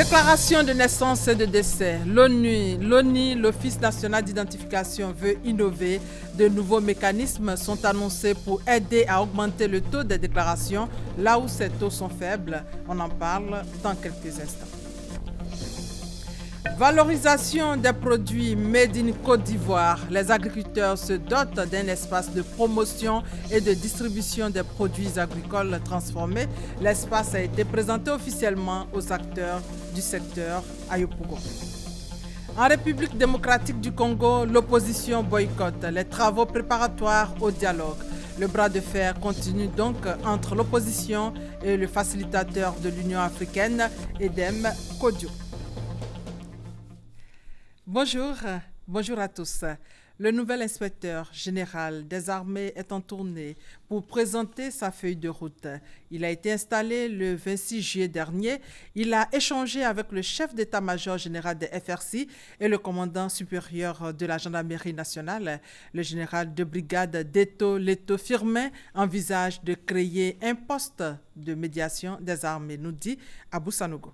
Déclaration de naissance et de décès. L'ONU, l'Office national d'identification, veut innover. De nouveaux mécanismes sont annoncés pour aider à augmenter le taux des déclarations là où ces taux sont faibles. On en parle dans quelques instants. Valorisation des produits made in Côte d'Ivoire. Les agriculteurs se dotent d'un espace de promotion et de distribution des produits agricoles transformés. L'espace a été présenté officiellement aux acteurs du secteur à Yopougon. En République démocratique du Congo, l'opposition boycotte les travaux préparatoires au dialogue. Le bras de fer continue donc entre l'opposition et le facilitateur de l'Union africaine, Edem Kodio. Bonjour à tous. Le nouvel inspecteur général des armées est en tournée pour présenter sa feuille de route. Il a été installé le 26 juillet dernier. Il a échangé avec le chef d'état-major général des FRC et le commandant supérieur de la gendarmerie nationale. Le général de brigade Deto Leto Firmin envisage de créer un poste de médiation des armées, nous dit Abou Sanogo.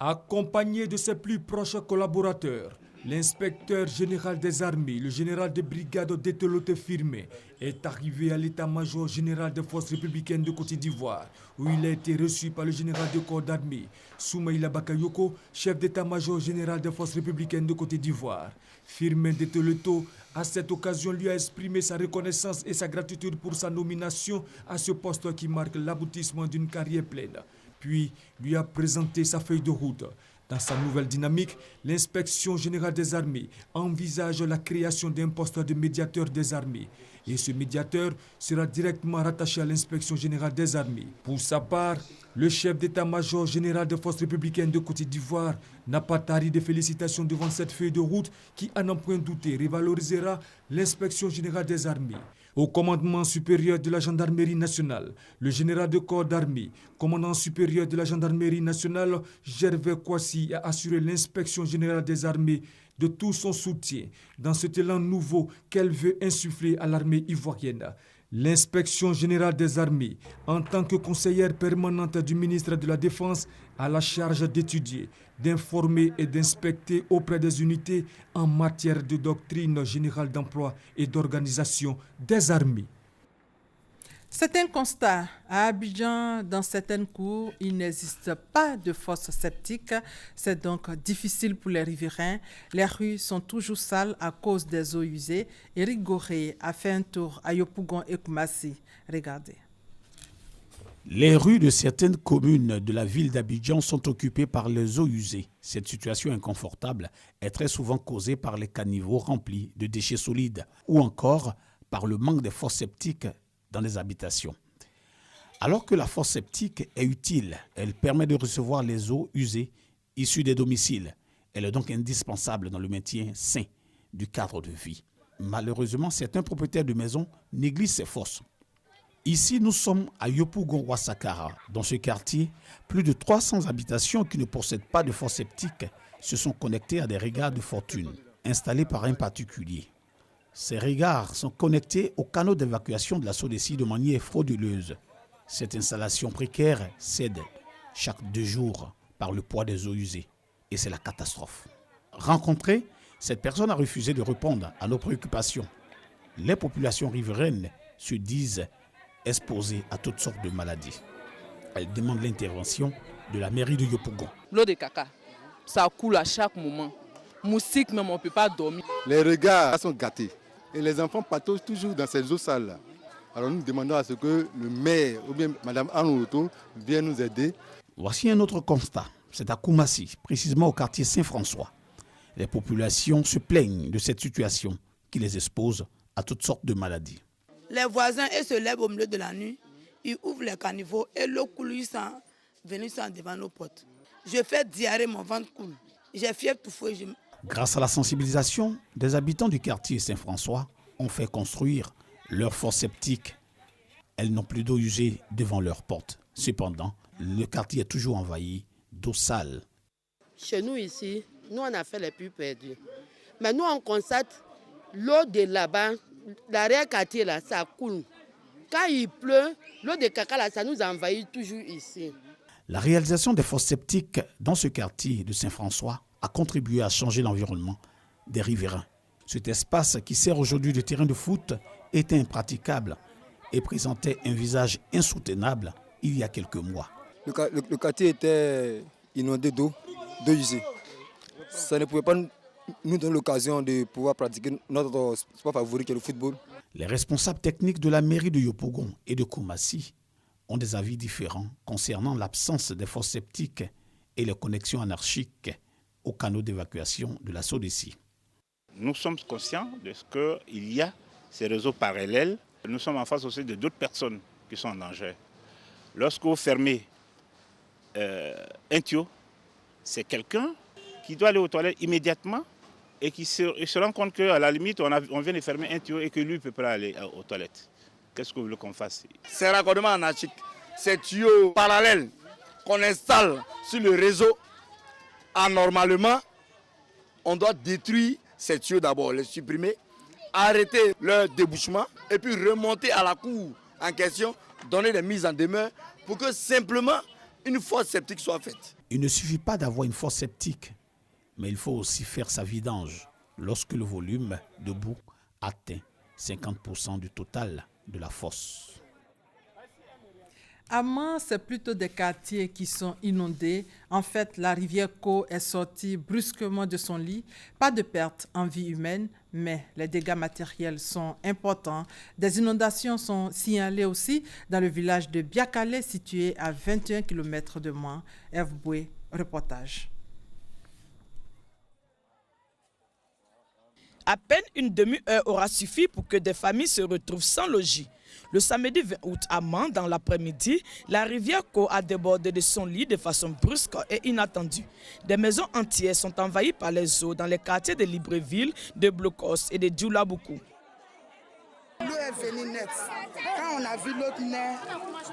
Accompagné de ses plus proches collaborateurs, l'inspecteur général des armées, le général de brigade Detelote Firmin, est arrivé à l'état-major général des forces républicaines de Côte d'Ivoire, où il a été reçu par le général de corps d'armée, Soumaïla Bakayoko, chef d'état-major général des forces républicaines de Côte d'Ivoire. Firmin Deteloto, à cette occasion, lui a exprimé sa reconnaissance et sa gratitude pour sa nomination à ce poste qui marque l'aboutissement d'une carrière pleine. Puis lui a présenté sa feuille de route. Dans sa nouvelle dynamique, l'inspection générale des armées envisage la création d'un poste de médiateur des armées. Et ce médiateur sera directement rattaché à l'inspection générale des armées. Pour sa part, le chef d'état-major général des forces républicaines de Côte d'Ivoire n'a pas tari de félicitations devant cette feuille de route qui, à n'en point douter, révalorisera l'inspection générale des armées. Au commandement supérieur de la gendarmerie nationale, le général de corps d'armée, commandant supérieur de la gendarmerie nationale, Gervais Kouassi, a assuré l'inspection générale des armées de tout son soutien dans cet élan nouveau qu'elle veut insuffler à l'armée ivoirienne. L'inspection générale des armées, en tant que conseillère permanente du ministre de la Défense, a la charge d'étudier, d'informer et d'inspecter auprès des unités en matière de doctrine générale d'emploi et d'organisation des armées. C'est un constat. À Abidjan, dans certaines cours, il n'existe pas de fosse septique. C'est donc difficile pour les riverains. Les rues sont toujours sales à cause des eaux usées. Éric Goré a fait un tour à Yopougon et Koumassi. Regardez. Les rues de certaines communes de la ville d'Abidjan sont occupées par les eaux usées. Cette situation inconfortable est très souvent causée par les caniveaux remplis de déchets solides ou encore par le manque de fosses septiques dans les habitations. Alors que la fosse septique est utile, elle permet de recevoir les eaux usées issues des domiciles. Elle est donc indispensable dans le maintien sain du cadre de vie. Malheureusement, certains propriétaires de maisons négligent ces fosses. Ici, nous sommes à Yopougon-Ouassakara. Dans ce quartier, plus de 300 habitations qui ne possèdent pas de fosse septique se sont connectées à des regards de fortune installés par un particulier. Ces regards sont connectés au canaux d'évacuation de la Sodeci de manière frauduleuse. Cette installation précaire cède chaque 2 jours par le poids des eaux usées. Et c'est la catastrophe. Rencontré, cette personne a refusé de répondre à nos préoccupations. Les populations riveraines se disent exposées à toutes sortes de maladies. Elle demande l'intervention de la mairie de Yopougon. L'eau de caca, ça coule à chaque moment. Moustique même, on ne peut pas dormir. Les regards sont gâtés et les enfants pataugent toujours dans ces eaux sales. Alors nous demandons à ce que le maire ou bien Mme Anouto vienne nous aider. Voici un autre constat. C'est à Koumassi, précisément au quartier Saint-François. Les populations se plaignent de cette situation qui les expose à toutes sortes de maladies. Les voisins, ils se lèvent au milieu de la nuit, ils ouvrent les caniveaux et l'eau coule venue devant nos portes. Je fais diarrhée, mon ventre coule. J'ai fièvre tout fouet. Grâce à la sensibilisation, des habitants du quartier Saint-François ont fait construire leurs fosses septiques. Elles n'ont plus d'eau usée devant leurs portes. Cependant, le quartier est toujours envahi d'eau sale. Chez nous ici, nous on a fait les plus perdus. Mais nous on constate l'eau de là-bas, l'arrière-quartier là, ça coule. Quand il pleut, l'eau de caca là, ça nous envahit toujours ici. La réalisation des fosses septiques dans ce quartier de Saint-François a contribué à changer l'environnement des riverains. Cet espace qui sert aujourd'hui de terrain de foot était impraticable et présentait un visage insoutenable il y a quelques mois. Le quartier était inondé d'eau usée. Ça ne pouvait pas nous donner l'occasion de pouvoir pratiquer notre sport favori qui est le football. Les responsables techniques de la mairie de Yopougon et de Koumassi ont des avis différents concernant l'absence des fosses septiques et les connexions anarchiques aux canaux d'évacuation de la SODECI. Nous sommes conscients de ce qu'il y a ces réseaux parallèles. Nous sommes en face aussi de d'autres personnes qui sont en danger. Lorsque vous fermez un tuyau, c'est quelqu'un qui doit aller aux toilettes immédiatement et qui se rend compte qu'à la limite, on vient de fermer un tuyau et que lui ne peut pas aller aux toilettes. Qu'est-ce que vous voulez qu'on fasse? Ces raccordements anarchiques, ces tuyaux parallèles qu'on installe sur le réseau, anormalement, on doit détruire ces tuyaux d'abord, les supprimer, arrêter leur débouchement et puis remonter à la cour en question, donner des mises en demeure pour que simplement une fosse septique soit faite. Il ne suffit pas d'avoir une fosse septique, mais il faut aussi faire sa vidange lorsque le volume de boue atteint 50% du total de la fosse. À Mans, c'est plutôt des quartiers qui sont inondés. En fait, la rivière Caux est sortie brusquement de son lit. Pas de perte en vie humaine, mais les dégâts matériels sont importants. Des inondations sont signalées aussi dans le village de Biakale, situé à 21 km de Mans. Herve Boué, reportage. À peine une demi-heure aura suffi pour que des familles se retrouvent sans logis. Le samedi 20 août à Mans, dans l'après-midi, la rivière Caux a débordé de son lit de façon brusque et inattendue. Des maisons entières sont envahies par les eaux dans les quartiers de Libreville, de Blocos et de Djoulaboukou. L'eau est venue net. Quand on a vu l'autre net,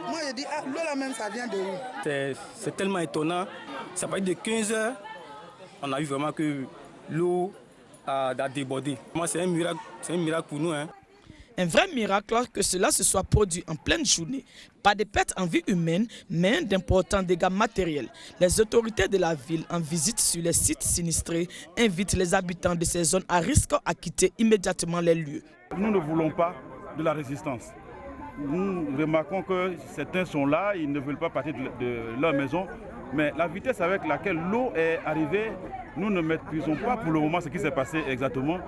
moi je dis, ah, l'eau là même ça vient de où? C'est tellement étonnant. Ça va être de 15 heures. On a vu vraiment que l'eau a débordé. Moi, c'est un miracle pour nous. Un vrai miracle que cela se soit produit en pleine journée. Pas de pertes en vie humaine, mais d'importants dégâts matériels. Les autorités de la ville, en visite sur les sites sinistrés, invitent les habitants de ces zones à risque à quitter immédiatement les lieux. Nous ne voulons pas de la résistance. Nous remarquons que certains sont là, ils ne veulent pas partir de leur maison. Mais la vitesse avec laquelle l'eau est arrivée, nous ne maîtrisons pas pour le moment ce qui s'est passé exactement.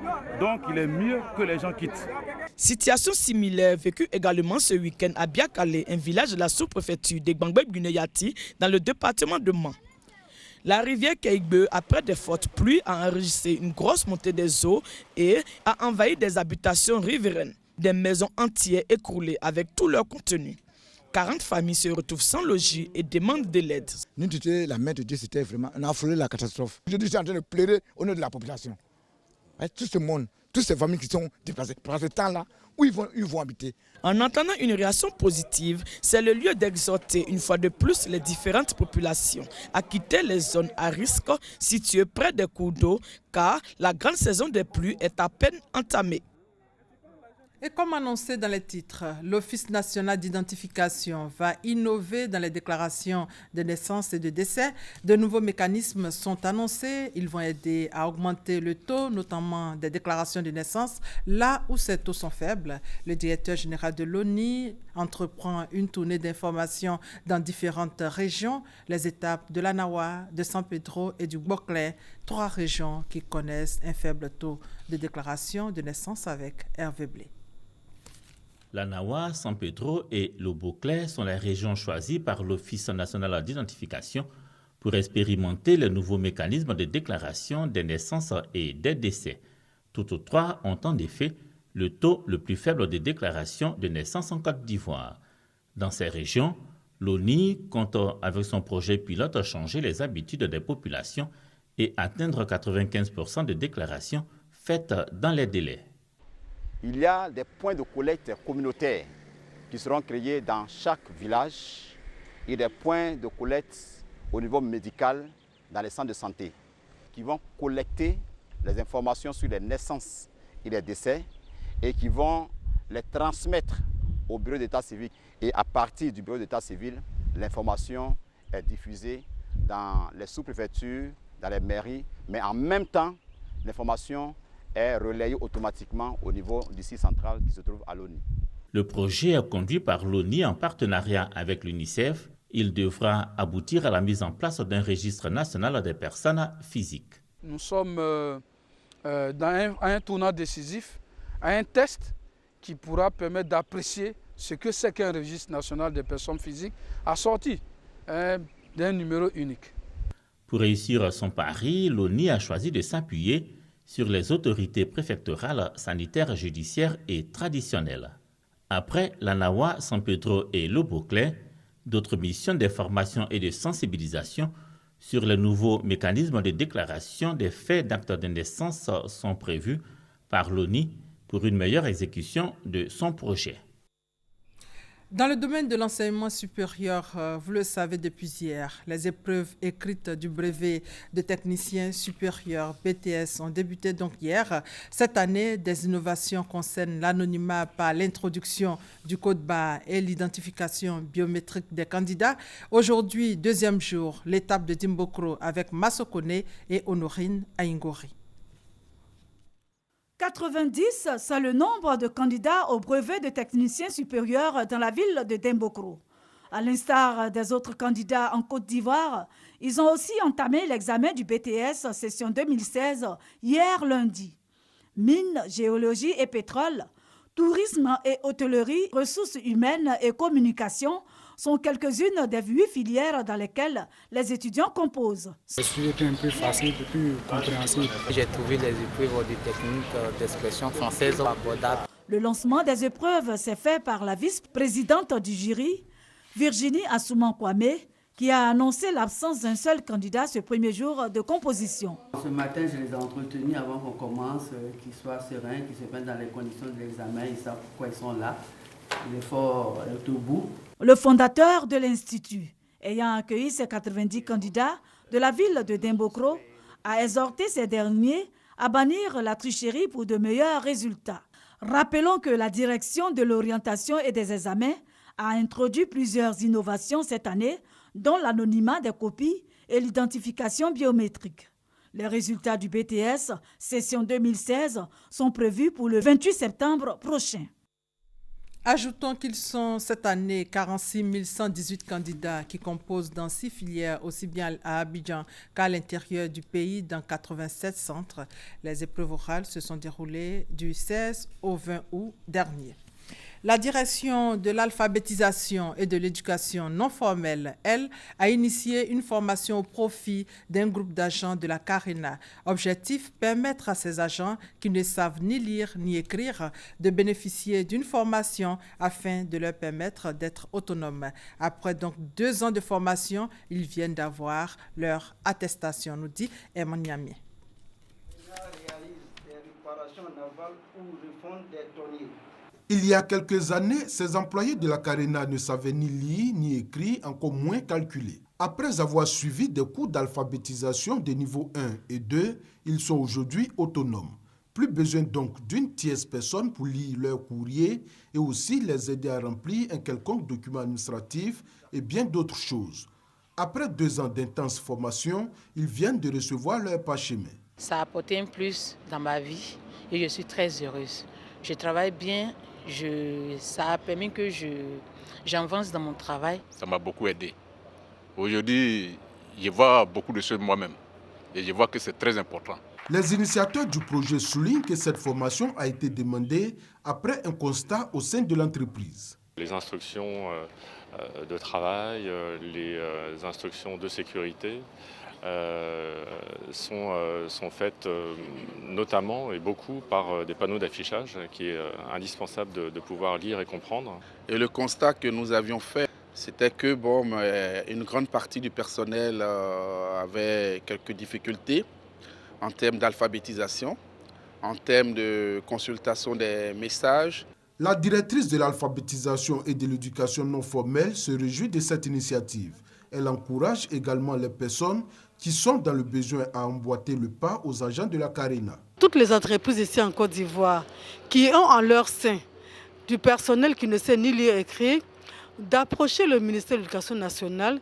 Donc il est mieux que les gens quittent. Situation similaire vécue également ce week-end à Biakale, un village de la sous-préfecture de Gbangbe-Guneyati, dans le département de Mans. La rivière Keigbe, après de fortes pluies, a enregistré une grosse montée des eaux et a envahi des habitations riveraines. Des maisons entières écroulées avec tout leur contenu. 40 familles se retrouvent sans logis et demandent de l'aide. Nous, la main de Dieu, c'était vraiment, on a frôlé la catastrophe. Je suis en train de pleurer au nom de la population. Tout ce monde, toutes ces familles qui sont déplacées, par ce temps-là, où ils vont habiter. En entendant une réaction positive, c'est le lieu d'exhorter une fois de plus les différentes populations à quitter les zones à risque situées près des cours d'eau, car la grande saison des pluies est à peine entamée. Et comme annoncé dans les titres, l'Office national d'identification va innover dans les déclarations de naissance et de décès. De nouveaux mécanismes sont annoncés. Ils vont aider à augmenter le taux, notamment des déclarations de naissance, là où ces taux sont faibles. Le directeur général de l'ONI entreprend une tournée d'information dans différentes régions, les étapes de l'Anawa, de San Pedro et du Boclé, 3 régions qui connaissent un faible taux de déclaration de naissance avec Hervé Blé. L'Anawa, San Pedro et le Boclé sont les régions choisies par l'Office national d'identification pour expérimenter les nouveaux mécanismes de déclaration des naissances et des décès. Toutes 3 ont en effet le taux le plus faible de déclaration de naissance en Côte d'Ivoire. Dans ces régions, l'ONI compte avec son projet pilote changer les habitudes des populations et atteindre 95% de déclarations faites dans les délais. Il y a des points de collecte communautaires qui seront créés dans chaque village et des points de collecte au niveau médical dans les centres de santé qui vont collecter les informations sur les naissances et les décès et qui vont les transmettre au bureau d'état civil. Et à partir du bureau d'état civil, l'information est diffusée dans les sous-préfectures, dans les mairies, mais en même temps, l'information est relayée automatiquement au niveau du site central qui se trouve à l'ONU. Le projet est conduit par l'ONU en partenariat avec l'UNICEF. Il devra aboutir à la mise en place d'un registre national des personnes physiques. Nous sommes à un tournant décisif, à un test qui pourra permettre d'apprécier ce que c'est qu'un registre national des personnes physiques assorti d'un numéro unique. Pour réussir son pari, l'ONU a choisi de s'appuyer sur les autorités préfectorales, sanitaires, judiciaires et traditionnelles. Après l'Anawa, San Pedro et Loboclé, d'autres missions de formation et de sensibilisation sur les nouveaux mécanismes de déclaration des faits d'actes de naissance sont prévus par l'ONU pour une meilleure exécution de son projet. Dans le domaine de l'enseignement supérieur, vous le savez depuis hier, les épreuves écrites du brevet de technicien supérieur BTS ont débuté donc hier. Cette année, des innovations concernent l'anonymat par l'introduction du code barre et l'identification biométrique des candidats. Aujourd'hui, deuxième jour, l'étape de Dimbokro avec Massokone et Honorine Aingori. 90, c'est le nombre de candidats au brevet de technicien supérieur dans la ville de Dimbokro. À l'instar des autres candidats en Côte d'Ivoire, ils ont aussi entamé l'examen du BTS session 2016 hier lundi. Mines, géologie et pétrole, tourisme et hôtellerie, ressources humaines et communication sont quelques-unes des 8 filières dans lesquelles les étudiants composent. Le sujet était un peu facile, plus compréhensible. J'ai trouvé les épreuves de technique d'expression française abordables. Le lancement des épreuves s'est fait par la vice-présidente du jury, Virginie Assouman-Kwame, qui a annoncé l'absence d'un seul candidat ce premier jour de composition. Ce matin, je les ai entretenus avant qu'on commence, qu'ils soient sereins, qu'ils se mettent dans les conditions de l'examen, ils savent pourquoi ils sont là. L'effort est au bout. Le fondateur de l'Institut, ayant accueilli ces 90 candidats de la ville de Dimbokro, a exhorté ces derniers à bannir la tricherie pour de meilleurs résultats. Rappelons que la direction de l'orientation et des examens a introduit plusieurs innovations cette année, dont l'anonymat des copies et l'identification biométrique. Les résultats du BTS session 2016 sont prévus pour le 28 septembre prochain. Ajoutons qu'ils sont cette année 46 118 candidats qui composent dans 6 filières, aussi bien à Abidjan qu'à l'intérieur du pays, dans 87 centres. Les épreuves orales se sont déroulées du 16 au 20 août dernier. La direction de l'alphabétisation et de l'éducation non formelle, elle, a initié une formation au profit d'un groupe d'agents de la Carena. Objectif, permettre à ces agents qui ne savent ni lire ni écrire de bénéficier d'une formation afin de leur permettre d'être autonomes. Après donc 2 ans de formation, ils viennent d'avoir leur attestation, nous dit Eman Niamé. Il y a quelques années, ces employés de la Carena ne savaient ni lire, ni écrire, encore moins calculer. Après avoir suivi des cours d'alphabétisation de niveau 1 et 2, ils sont aujourd'hui autonomes. Plus besoin donc d'une tierce personne pour lire leur courrier et aussi les aider à remplir un quelconque document administratif et bien d'autres choses. Après 2 ans d'intense formation, ils viennent de recevoir leur parchemin. Ça a apporté un plus dans ma vie et je suis très heureuse. Je travaille bien. Ça a permis que j'avance dans mon travail. Ça m'a beaucoup aidé. Aujourd'hui, je vois beaucoup de choses moi-même et je vois que c'est très important. Les initiateurs du projet soulignent que cette formation a été demandée après un constat au sein de l'entreprise. Les instructions de travail, les instructions de sécurité sont faites notamment et beaucoup par des panneaux d'affichage qui est indispensable de pouvoir lire et comprendre. Et le constat que nous avions fait, c'était que une grande partie du personnel avait quelques difficultés en termes d'alphabétisation, en termes de consultation des messages. La directrice de l'alphabétisation et de l'éducation non formelle se réjouit de cette initiative. Elle encourage également les personnes qui sont dans le besoin à emboîter le pas aux agents de la Carena. Toutes les entreprises ici en Côte d'Ivoire qui ont en leur sein du personnel qui ne sait ni lire ni écrire, d'approcher le ministère de l'Éducation nationale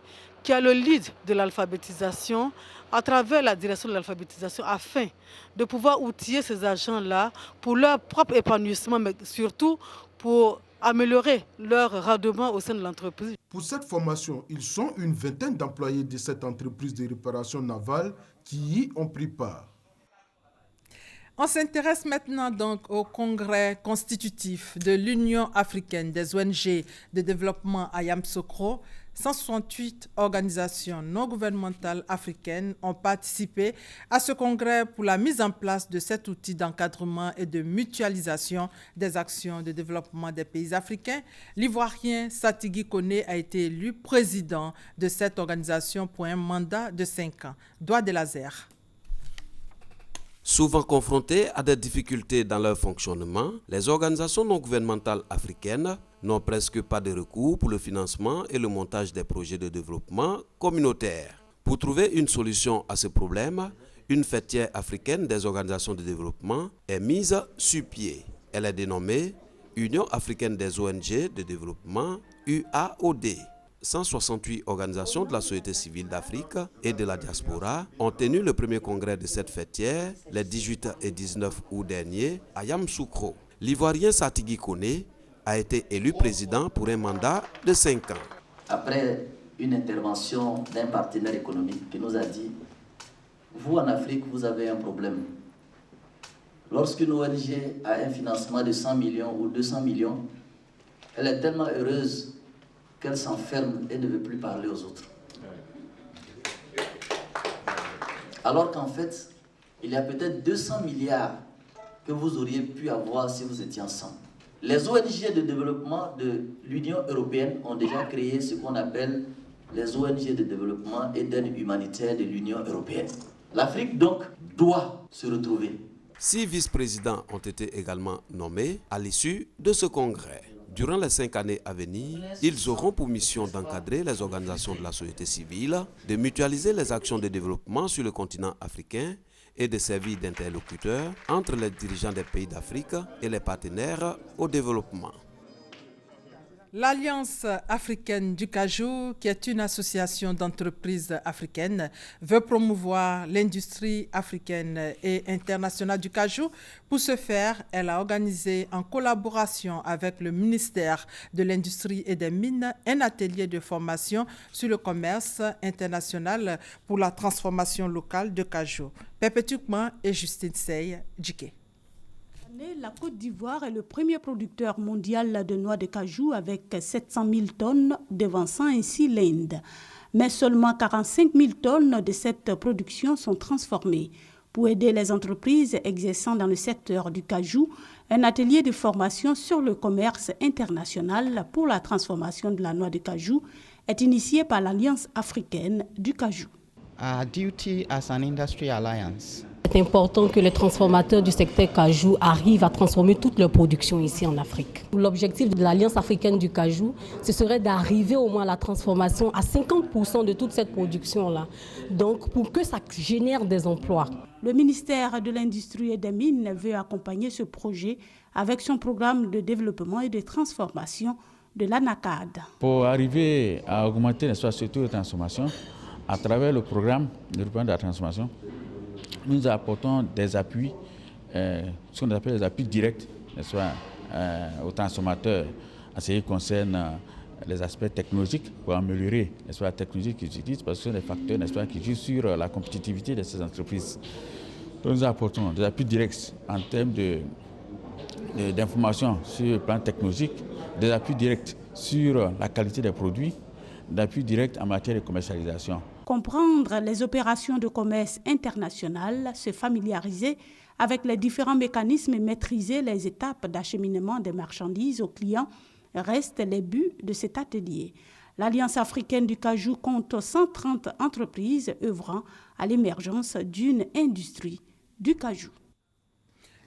qui a le lead de l'alphabétisation à travers la direction de l'alphabétisation afin de pouvoir outiller ces agents-là pour leur propre épanouissement, mais surtout pour améliorer leur rendement au sein de l'entreprise. Pour cette formation, ils sont une vingtaine d'employés de cette entreprise de réparation navale qui y ont pris part. On s'intéresse maintenant donc au congrès constitutif de l'Union africaine des ONG de développement à Yamoussoukro. 168 organisations non gouvernementales africaines ont participé à ce congrès pour la mise en place de cet outil d'encadrement et de mutualisation des actions de développement des pays africains. L'Ivoirien Satigui Koné a été élu président de cette organisation pour un mandat de 5 ans. Doigt de laser. Souvent confrontées à des difficultés dans leur fonctionnement, les organisations non gouvernementales africaines n'ont presque pas de recours pour le financement et le montage des projets de développement communautaires. Pour trouver une solution à ce problème, une fêtière africaine des organisations de développement est mise sur pied. Elle est dénommée Union africaine des ONG de développement, UAOD. 168 organisations de la société civile d'Afrique et de la diaspora ont tenu le premier congrès de cette fêtière les 18 et 19 août dernier à Yamoussoukro. L'Ivoirien Satigui Koné a été élu président pour un mandat de 5 ans. Après une intervention d'un partenaire économique qui nous a dit « Vous en Afrique, vous avez un problème. Lorsqu'une ONG a un financement de 100 millions ou 200 millions, elle est tellement heureuse qu'elle s'enferme et ne veut plus parler aux autres. Alors qu'en fait, il y a peut-être 200 milliards que vous auriez pu avoir si vous étiez ensemble. Les ONG de développement de l'Union européenne ont déjà créé ce qu'on appelle les ONG de développement et d'aide humanitaire de l'Union européenne. L'Afrique donc doit se retrouver. 6 vice-présidents ont été également nommés à l'issue de ce congrès. Durant les 5 années à venir, ils auront pour mission d'encadrer les organisations de la société civile, de mutualiser les actions de développement sur le continent africain et de servir d'interlocuteurs entre les dirigeants des pays d'Afrique et les partenaires au développement. L'Alliance africaine du cajou, qui est une association d'entreprises africaines, veut promouvoir l'industrie africaine et internationale du cajou. Pour ce faire, elle a organisé en collaboration avec le ministère de l'Industrie et des Mines un atelier de formation sur le commerce international pour la transformation locale de cajou. Perpétuellement et Justine Sey, Djiké. La Côte d'Ivoire est le premier producteur mondial de noix de cajou avec 700 000 tonnes, devançant ainsi l'Inde. Mais seulement 45 000 tonnes de cette production sont transformées. Pour aider les entreprises exerçant dans le secteur du cajou, un atelier de formation sur le commerce international pour la transformation de la noix de cajou est initié par l'Alliance africaine du cajou. Our duty as an industry alliance. C'est important que les transformateurs du secteur cajou arrivent à transformer toute leur production ici en Afrique. L'objectif de l'Alliance africaine du cajou, ce serait d'arriver au moins à la transformation à 50% de toute cette production-là. Donc, pour que ça génère des emplois. Le ministère de l'Industrie et des Mines veut accompagner ce projet avec son programme de développement et de transformation de l'ANACAD. Pour arriver à augmenter la structure de transformation, à travers le programme de développement de la transformation, nous apportons des appuis, ce qu'on appelle des appuis directs, aux transformateurs, en ce qui concerne les aspects technologiques pour améliorer la technologie qu'ils utilisent, parce que ce sont des facteurs qui jouent sur la compétitivité de ces entreprises. Donc nous apportons des appuis directs en termes d'information sur le plan technologique, des appuis directs sur la qualité des produits, des appuis directs en matière de commercialisation. Comprendre les opérations de commerce international, se familiariser avec les différents mécanismes et maîtriser les étapes d'acheminement des marchandises aux clients restent les buts de cet atelier. L'Alliance africaine du cajou compte 130 entreprises œuvrant à l'émergence d'une industrie du cajou.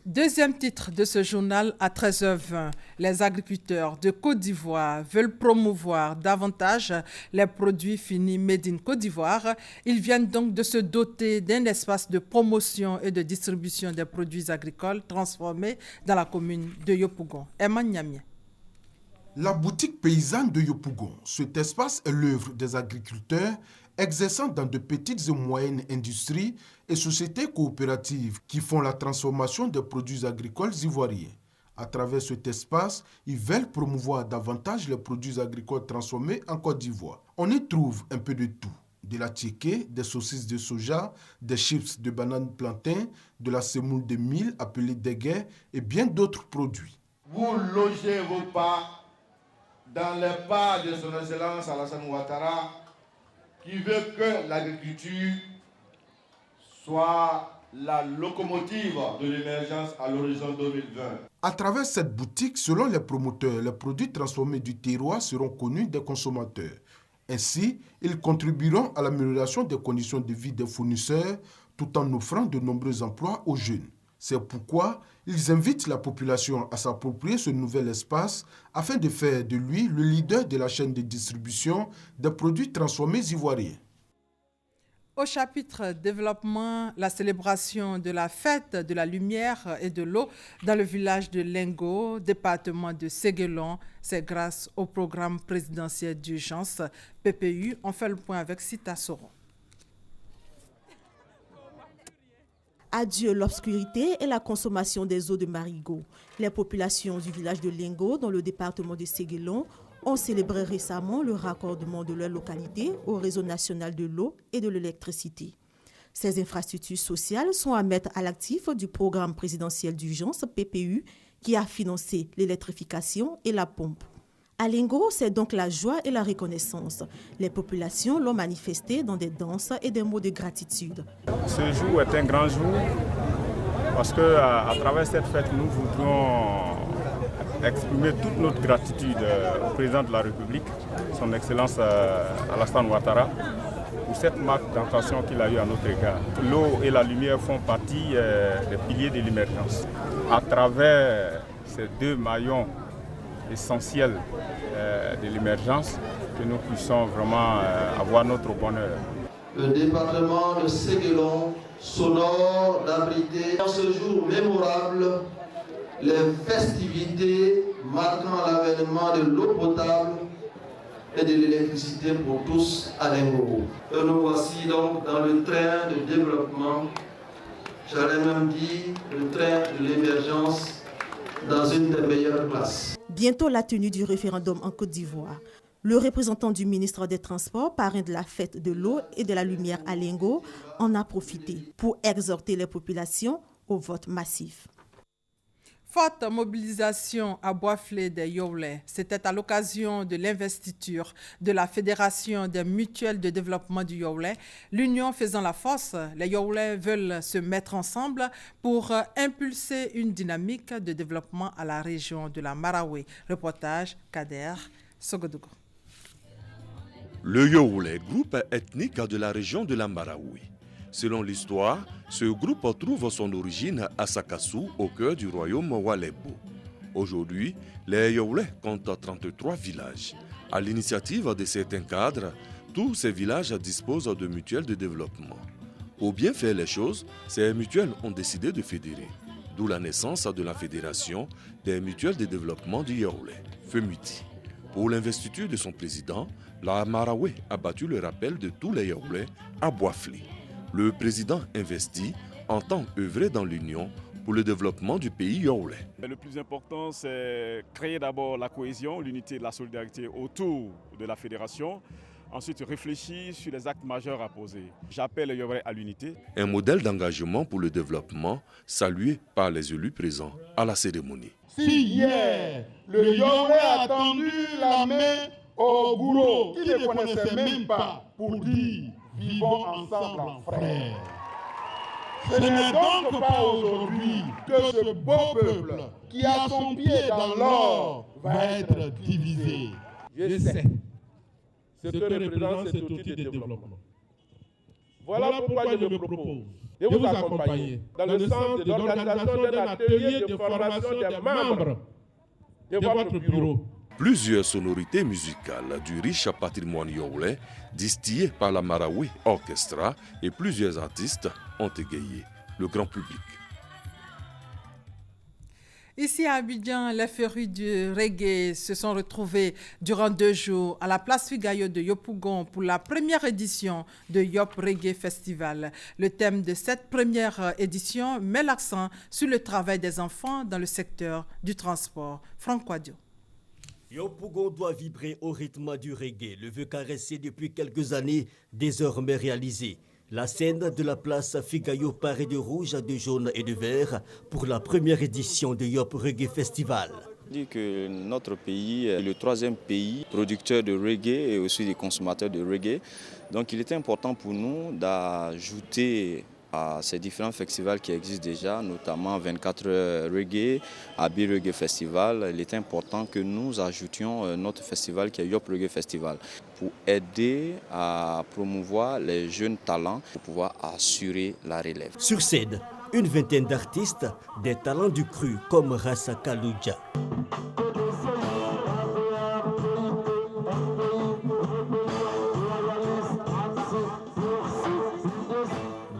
Deuxième titre de ce journal à 13h20. Les agriculteurs de Côte d'Ivoire veulent promouvoir davantage les produits finis Made in Côte d'Ivoire. Ils viennent donc de se doter d'un espace de promotion et de distribution des produits agricoles transformés dans la commune de Yopougon. Emma Niamien. La boutique paysanne de Yopougon, cet espace est l'œuvre des agriculteurs exerçant dans de petites et moyennes industries et sociétés coopératives qui font la transformation des produits agricoles ivoiriens. À travers cet espace, ils veulent promouvoir davantage les produits agricoles transformés en Côte d'Ivoire. On y trouve un peu de tout. De la tiéké, des saucisses de soja, des chips de bananes plantain, de la semoule de mil appelée déguet et bien d'autres produits. Vous logez vos pas dans les pas de son Excellence Alassane Ouattara qui veut que l'agriculture soit la locomotive de l'émergence à l'horizon 2020. À travers cette boutique, selon les promoteurs, les produits transformés du terroir seront connus des consommateurs. Ainsi, ils contribueront à l'amélioration des conditions de vie des fournisseurs tout en offrant de nombreux emplois aux jeunes. C'est pourquoi ils invitent la population à s'approprier ce nouvel espace afin de faire de lui le leader de la chaîne de distribution des produits transformés ivoiriens. Au chapitre développement, la célébration de la fête de la lumière et de l'eau dans le village de Lengo, département de Séguélon, c'est grâce au programme présidentiel d'urgence PPU. On fait le point avec Sita Soro. Adieu l'obscurité et la consommation des eaux de marigot. Les populations du village de Lengo, dans le département de Séguélon, ont célébré récemment le raccordement de leur localité au réseau national de l'eau et de l'électricité. Ces infrastructures sociales sont à mettre à l'actif du programme présidentiel d'urgence PPU qui a financé l'électrification et la pompe. À Lengo, c'est donc la joie et la reconnaissance. Les populations l'ont manifesté dans des danses et des mots de gratitude. Ce jour est un grand jour parce qu'à travers cette fête, nous voudrions exprimer toute notre gratitude au président de la République, son Excellence Alassane Ouattara, pour cette marque d'attention qu'il a eue à notre égard. L'eau et la lumière font partie des piliers de l'émergence. À travers ces deux maillons essentiels de l'émergence, que nous puissions vraiment avoir notre bonheur. Le département de Séguélon s'honore d'abriter en ce jour mémorable les festivités marquant l'avènement de l'eau potable et de l'électricité pour tous à Lengo. Et nous voici donc dans le train de développement, j'allais même dire le train de l'émergence dans une des meilleures classes. Bientôt la tenue du référendum en Côte d'Ivoire. Le représentant du ministre des Transports, parrain de la fête de l'eau et de la lumière à Lengo, en a profité pour exhorter les populations au vote massif. Forte mobilisation à Boisflé des Yaoulé. C'était à l'occasion de l'investiture de la Fédération des mutuelles de développement du Yaoulé. L'union faisant la force, les Yaoulé veulent se mettre ensemble pour impulser une dynamique de développement à la région de la Marawi. Reportage Kader Sogodougou. Le Yaoulé, groupe ethnique de la région de la Marawi. Selon l'histoire, ce groupe trouve son origine à Sakassou, au cœur du royaume Walebo. Aujourd'hui, les Yaoulé comptent 33 villages. À l'initiative de certains cadres, tous ces villages disposent de mutuelles de développement. Pour bien faire les choses, ces mutuelles ont décidé de fédérer. D'où la naissance de la Fédération des mutuelles de développement du Yaoulé, FEMUTI. Pour l'investiture de son président, la Marawi a battu le rappel de tous les Yaoulé à Boisflé. Le président investi entend œuvrer dans l'Union pour le développement du pays Yaoulé. Le plus important, c'est créer d'abord la cohésion, l'unité et la solidarité autour de la fédération. Ensuite, réfléchir sur les actes majeurs à poser. J'appelle les Yaoulé à l'unité. Un modèle d'engagement pour le développement salué par les élus présents à la cérémonie. Si hier, le Yaoulé a tendu la main au gourou qui ne connaissait même pas pour dire vivons ensemble en frères. Ce n'est donc pas aujourd'hui que ce beau peuple qui a son pied dans l'or va être divisé. Je sais ce que représente cet outil de développement. Voilà pourquoi je me propose de vous accompagner dans le sens de l'organisation d'un atelier de formation des membres de votre bureau. Plusieurs sonorités musicales du riche patrimoine yaoulé, distillées par la Marawi Orchestra et plusieurs artistes ont égayé le grand public. Ici à Abidjan, les férus du reggae se sont retrouvés durant 2 jours à la place Figayo de Yopougon pour la première édition de Yop Reggae Festival. Le thème de cette première édition met l'accent sur le travail des enfants dans le secteur du transport. Franck Quadio. Yopougon doit vibrer au rythme du reggae, le vœu caressé depuis quelques années, désormais réalisé. La scène de la place Figayo parée de rouge, de jaune et de vert pour la première édition de Yop Reggae Festival. Je dis que notre pays est le 3e pays producteur de reggae et aussi des consommateurs de reggae. Donc il était important pour nous d'ajouter à ces différents festivals qui existent déjà, notamment 24 heures reggae, Abi Reggae Festival. Il était important que nous ajoutions notre festival qui est Yop Reggae Festival pour aider à promouvoir les jeunes talents pour pouvoir assurer la relève. Sur scène, une vingtaine d'artistes, des talents du cru comme Rassa Kalouja.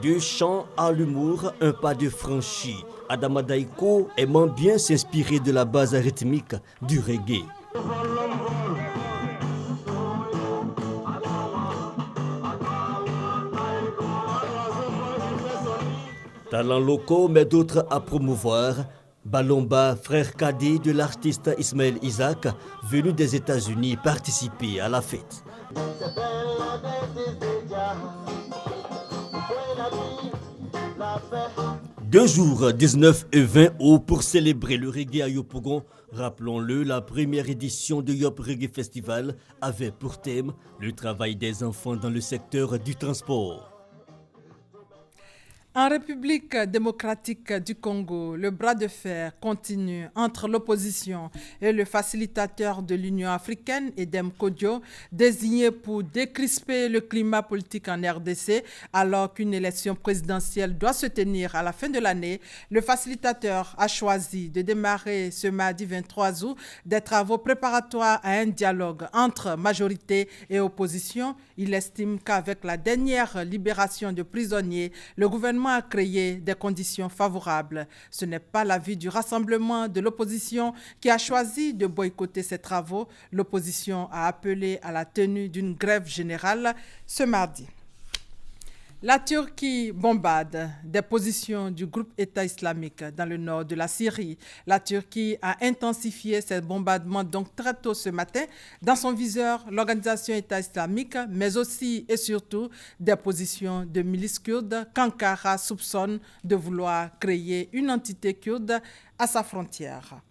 Du chant à l'humour, un pas de franchi. Adama Daiko aimant bien s'inspirer de la base rythmique du reggae. Talents locaux, mais d'autres à promouvoir. Balomba, frère cadet de l'artiste Ismaël Isaac, venu des États-Unis participer à la fête. 2 jours, 19 et 20 août, pour célébrer le reggae à Yopougon. Rappelons-le, la première édition de Yop Reggae Festival avait pour thème le travail des enfants dans le secteur du transport. En République démocratique du Congo, le bras de fer continue entre l'opposition et le facilitateur de l'Union africaine, Edem Kodjo, désigné pour décrisper le climat politique en RDC alors qu'une élection présidentielle doit se tenir à la fin de l'année. Le facilitateur a choisi de démarrer ce mardi 23 août des travaux préparatoires à un dialogue entre majorité et opposition. Il estime qu'avec la dernière libération de prisonniers, le gouvernement a créé des conditions favorables. Ce n'est pas l'avis du rassemblement de l'opposition qui a choisi de boycotter ces travaux. L'opposition a appelé à la tenue d'une grève générale ce mardi. La Turquie bombarde des positions du groupe État islamique dans le nord de la Syrie. La Turquie a intensifié ses bombardements donc très tôt ce matin. Dans son viseur, l'organisation État islamique, mais aussi et surtout des positions de milices kurdes qu'Ankara soupçonne de vouloir créer une entité kurde à sa frontière.